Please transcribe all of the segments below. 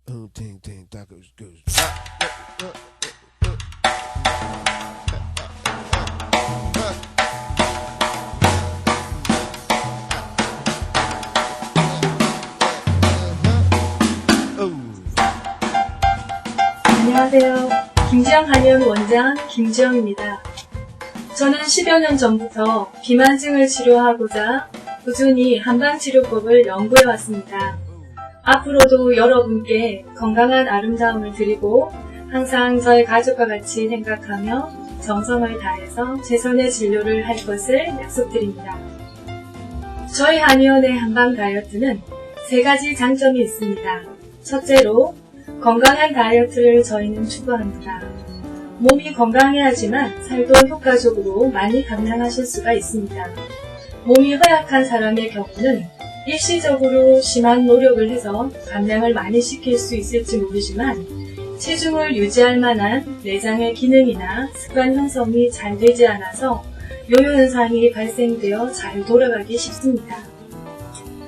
ting ting that goes. 안녕하세요. 김지영 한의원 원장 김지영입니다. 저는 10여 년 전부터 비만증을 치료하고자 꾸준히 한방치료법을 연구해 왔습니다. 앞으로도 여러분께 건강한 아름다움을 드리고 항상 저의 가족과 같이 생각하며 정성을 다해서 최선의 진료를 할 것을 약속드립니다. 저희 한의원의 한방 다이어트는 3가지 장점이 있습니다. 첫째로 건강한 다이어트를 저희는 추구합니다. 몸이 건강해야지만 살도 효과적으로 많이 감량하실 수가 있습니다. 몸이 허약한 사람의 경우는 일시적으로 심한 노력을 해서 감량을 많이 시킬 수 있을지 모르지만 체중을 유지할 만한 내장의 기능이나 습관 형성이 잘 되지 않아서 요요 현상이 발생되어 잘 돌아가기 쉽습니다.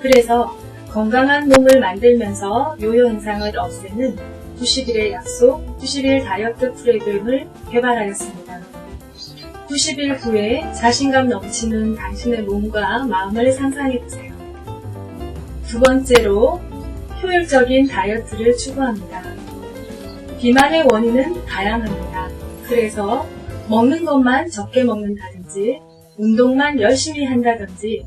그래서 건강한 몸을 만들면서 요요 현상을 없애는 90일의 약속, 90일 다이어트 프로그램을 개발하였습니다. 90일 후에 자신감 넘치는 당신의 몸과 마음을 상상해보세요. 두 번째로, 효율적인 다이어트를 추구합니다. 비만의 원인은 다양합니다. 그래서 먹는 것만 적게 먹는다든지, 운동만 열심히 한다든지,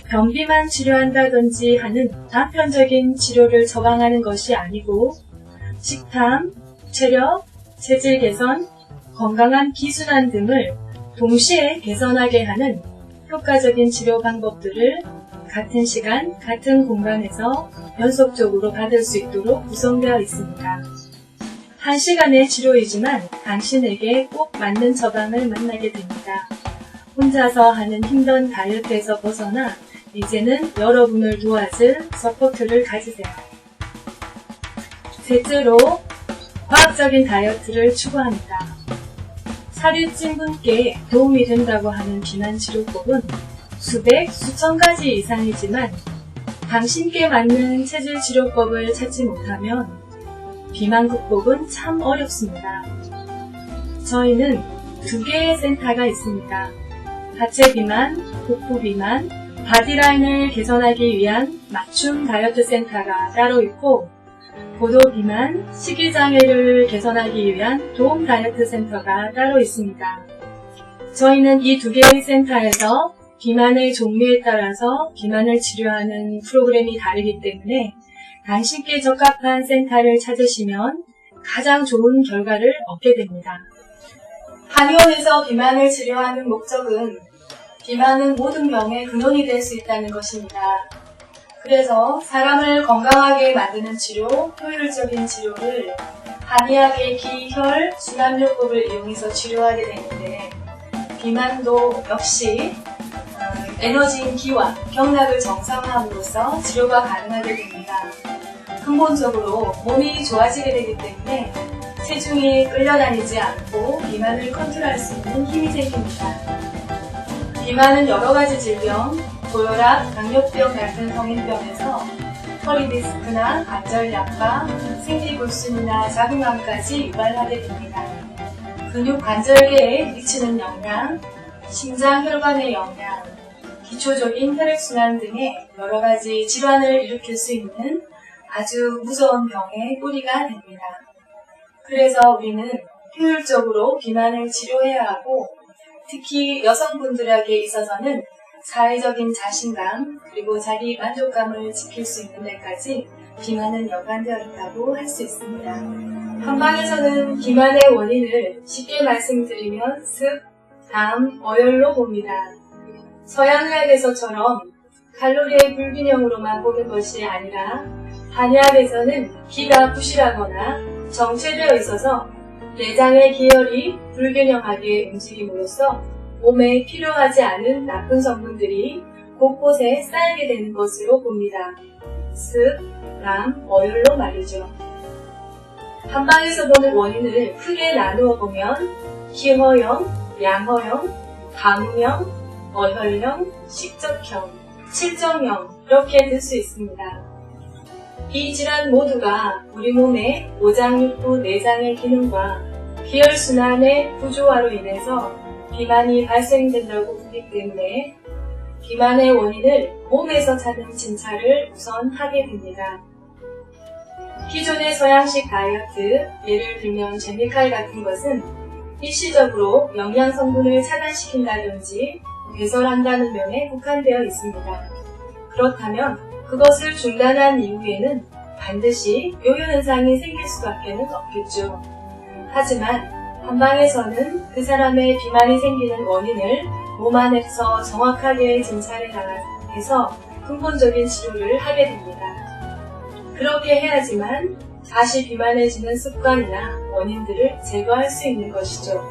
변비만 치료한다든지 하는 단편적인 치료를 처방하는 것이 아니고 식탐, 체력, 체질 개선, 건강한 기순환 등을 동시에 개선하게 하는 효과적인 치료 방법들을 같은 시간, 같은 공간에서 연속적으로 받을 수 있도록 구성되어 있습니다. 1시간의 치료이지만 당신에게 꼭 맞는 처방을 만나게 됩니다. 혼자서 하는 힘든 다이어트에서 벗어나 이제는 여러분을 도와줄 서포트를 가지세요. 셋째로, 과학적인 다이어트를 추구합니다. 살이 찐 분께 도움이 된다고 하는 비만 치료법은 수백, 수천 가지 이상이지만 당신께 맞는 체질 치료법을 찾지 못하면 비만 극복은 참 어렵습니다. 저희는 2개의 센터가 있습니다. 하체 비만, 복부 비만, 바디라인을 개선하기 위한 맞춤 다이어트 센터가 따로 있고 고도 비만, 식이장애를 개선하기 위한 도움 다이어트 센터가 따로 있습니다. 저희는 이 2개의 센터에서 비만의 종류에 따라서 비만을 치료하는 프로그램이 다르기 때문에 당신께 적합한 센터를 찾으시면 가장 좋은 결과를 얻게 됩니다. 한의원에서 비만을 치료하는 목적은 비만은 모든 병의 근원이 될 수 있다는 것입니다. 그래서 사람을 건강하게 만드는 치료, 효율적인 치료를 한의학의 기, 혈, 순환요법을 이용해서 치료하게 되는데 비만도 역시 에너지인 기와 경락을 정상화함으로써 치료가 가능하게 됩니다. 근본적으로 몸이 좋아지게 되기 때문에 체중이 끌려다니지 않고 비만을 컨트롤할 수 있는 힘이 생깁니다. 비만은 여러가지 질병, 고혈압, 당뇨병 같은 성인병에서 허리 디스크나 관절 약화, 생리불순이나 자궁암까지 유발하게 됩니다. 근육 관절계에 미치는 영향, 심장 혈관의 영향, 기초적인 혈액순환 등의 여러가지 질환을 일으킬 수 있는 아주 무서운 병의 뿌리가 됩니다. 그래서 우리는 효율적으로 비만을 치료해야 하고 특히 여성분들에게 있어서는 사회적인 자신감 그리고 자기 만족감을 지킬 수 있는 데까지 비만은 연관되어 있다고 할 수 있습니다. 한방에서는 비만의 원인을 쉽게 말씀드리면 습, 담, 어열로 봅니다. 서양의학에서처럼 칼로리의 불균형으로만 보는 것이 아니라 한의학에서는 기가 부실하거나 정체되어 있어서 내장의 기혈이 불균형하게 움직임으로써 몸에 필요하지 않은 나쁜 성분들이 곳곳에 쌓이게 되는 것으로 봅니다. 습, 담, 어혈로 말이죠. 한방에서 보는 원인을 크게 나누어 보면 기허형, 양허형, 담형, 어혈형, 식적형, 칠정형 이렇게 들 수 있습니다. 이 질환 모두가 우리 몸의 오장육부 내장의 기능과 기혈순환의 부조화로 인해서 비만이 발생된다고 보기 때문에 비만의 원인을 몸에서 찾는 진찰을 우선 하게 됩니다. 기존의 서양식 다이어트, 예를 들면 제미칼 같은 것은 일시적으로 영양성분을 차단시킨다든지 배설한다는 면에 국한되어 있습니다. 그렇다면 그것을 중단한 이후에는 반드시 요요 현상이 생길 수밖에 없겠죠. 하지만 한방에서는 그 사람의 비만이 생기는 원인을 몸 안에서 정확하게 진찰해 나가서 근본적인 치료를 하게 됩니다. 그렇게 해야지만 다시 비만해지는 습관이나 원인들을 제거할 수 있는 것이죠.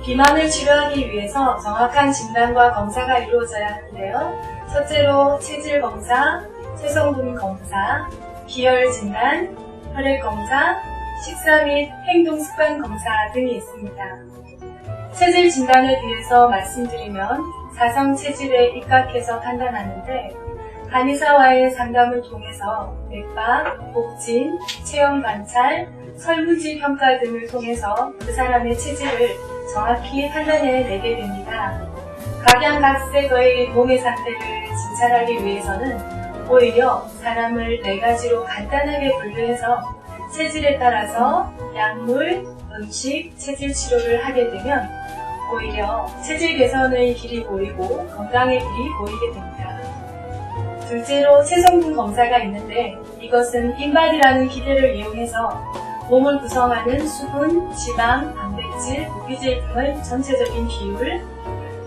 비만을 치료하기 위해서 정확한 진단과 검사가 이루어져야 하는데요. 첫째로 체질 검사, 체성분 검사, 기혈 진단, 혈액 검사, 식사 및 행동 습관 검사 등이 있습니다. 체질 진단에 대해서 말씀드리면 사성 체질에 입각해서 판단하는데 간의사와의 상담을 통해서 맥박, 목진, 체형 관찰, 설문지 평가 등을 통해서 그 사람의 체질을 정확히 판단해내게 됩니다. 각양각색의 몸의 상태를 진찰하기 위해서는 오히려 사람을 4가지로 간단하게 분류해서 체질에 따라서 약물, 음식, 체질 치료를 하게 되면 오히려 체질 개선의 길이 보이고 건강의 길이 보이게 됩니다. 둘째로 체성분 검사가 있는데 이것은 인바디라는 기계를 이용해서 몸을 구성하는 수분, 지방, 단백질, 무기질 등의 전체적인 비율,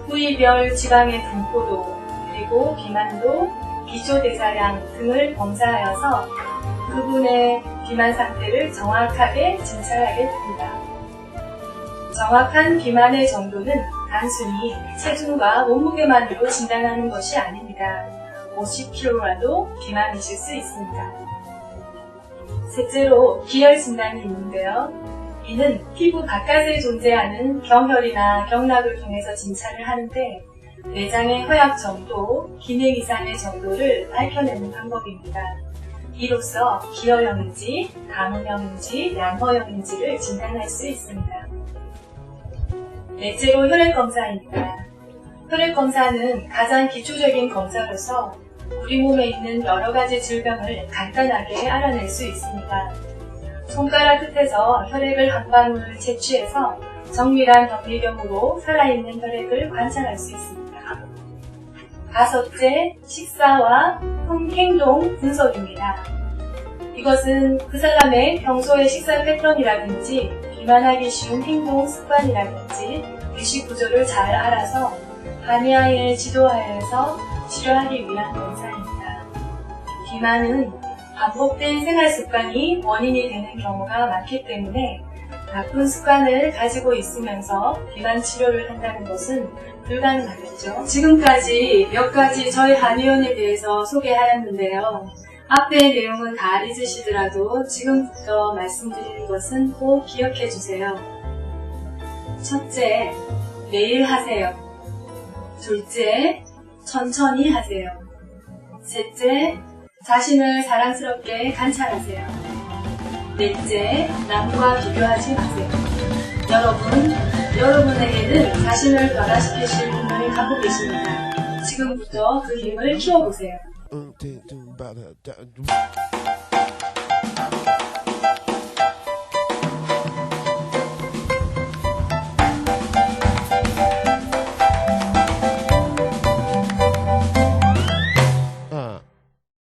부위별 지방의 분포도, 그리고 비만도, 기초대사량 등을 검사하여서 그분의 비만 상태를 정확하게 진찰하게 됩니다. 정확한 비만의 정도는 단순히 체중과 몸무게만으로 진단하는 것이 아닙니다. 50kg라도 비만이실 수 있습니다. 셋째로 기혈 진단이 있는데요. 이는 피부 바깥에 존재하는 경혈이나 경락을 통해서 진찰을 하는데 내장의 허약 정도, 기능 이상의 정도를 밝혀내는 방법입니다. 이로써 기혈형인지, 가문형인지, 양허형인지를 진단할 수 있습니다. 넷째로 혈액검사입니다. 혈액검사는 가장 기초적인 검사로서 우리 몸에 있는 여러 가지 질병을 간단하게 알아낼 수 있습니다. 손가락 끝에서 혈액을 한 방울 채취해서 정밀한 현미경으로 살아있는 혈액을 관찰할 수 있습니다. 다섯째, 식사와 행동 분석입니다. 이것은 그 사람의 평소의 식사 패턴이라든지 비만하기 쉬운 행동 습관이라든지 의식 구조를 잘 알아서 한의학의 지도하에서 치료하기 위한 검사입니다. 비만은 반복된 생활 습관이 원인이 되는 경우가 많기 때문에 나쁜 습관을 가지고 있으면서 비만 치료를 한다는 것은 불가능하겠죠. 지금까지 몇 가지 저희 한의원에 대해서 소개하였는데요. 앞의 내용은 다 잊으시더라도 지금부터 말씀드리는 것은 꼭 기억해 주세요. 첫째, 매일 하세요. 둘째, 천천히 하세요. 셋째, 자신을 사랑스럽게 관찰하세요. 넷째, 남과 비교하지 마세요. 여러분에게는 자신을 변화시키실 힘을 갖고 계십니다. 지금부터 그 힘을 키워보세요.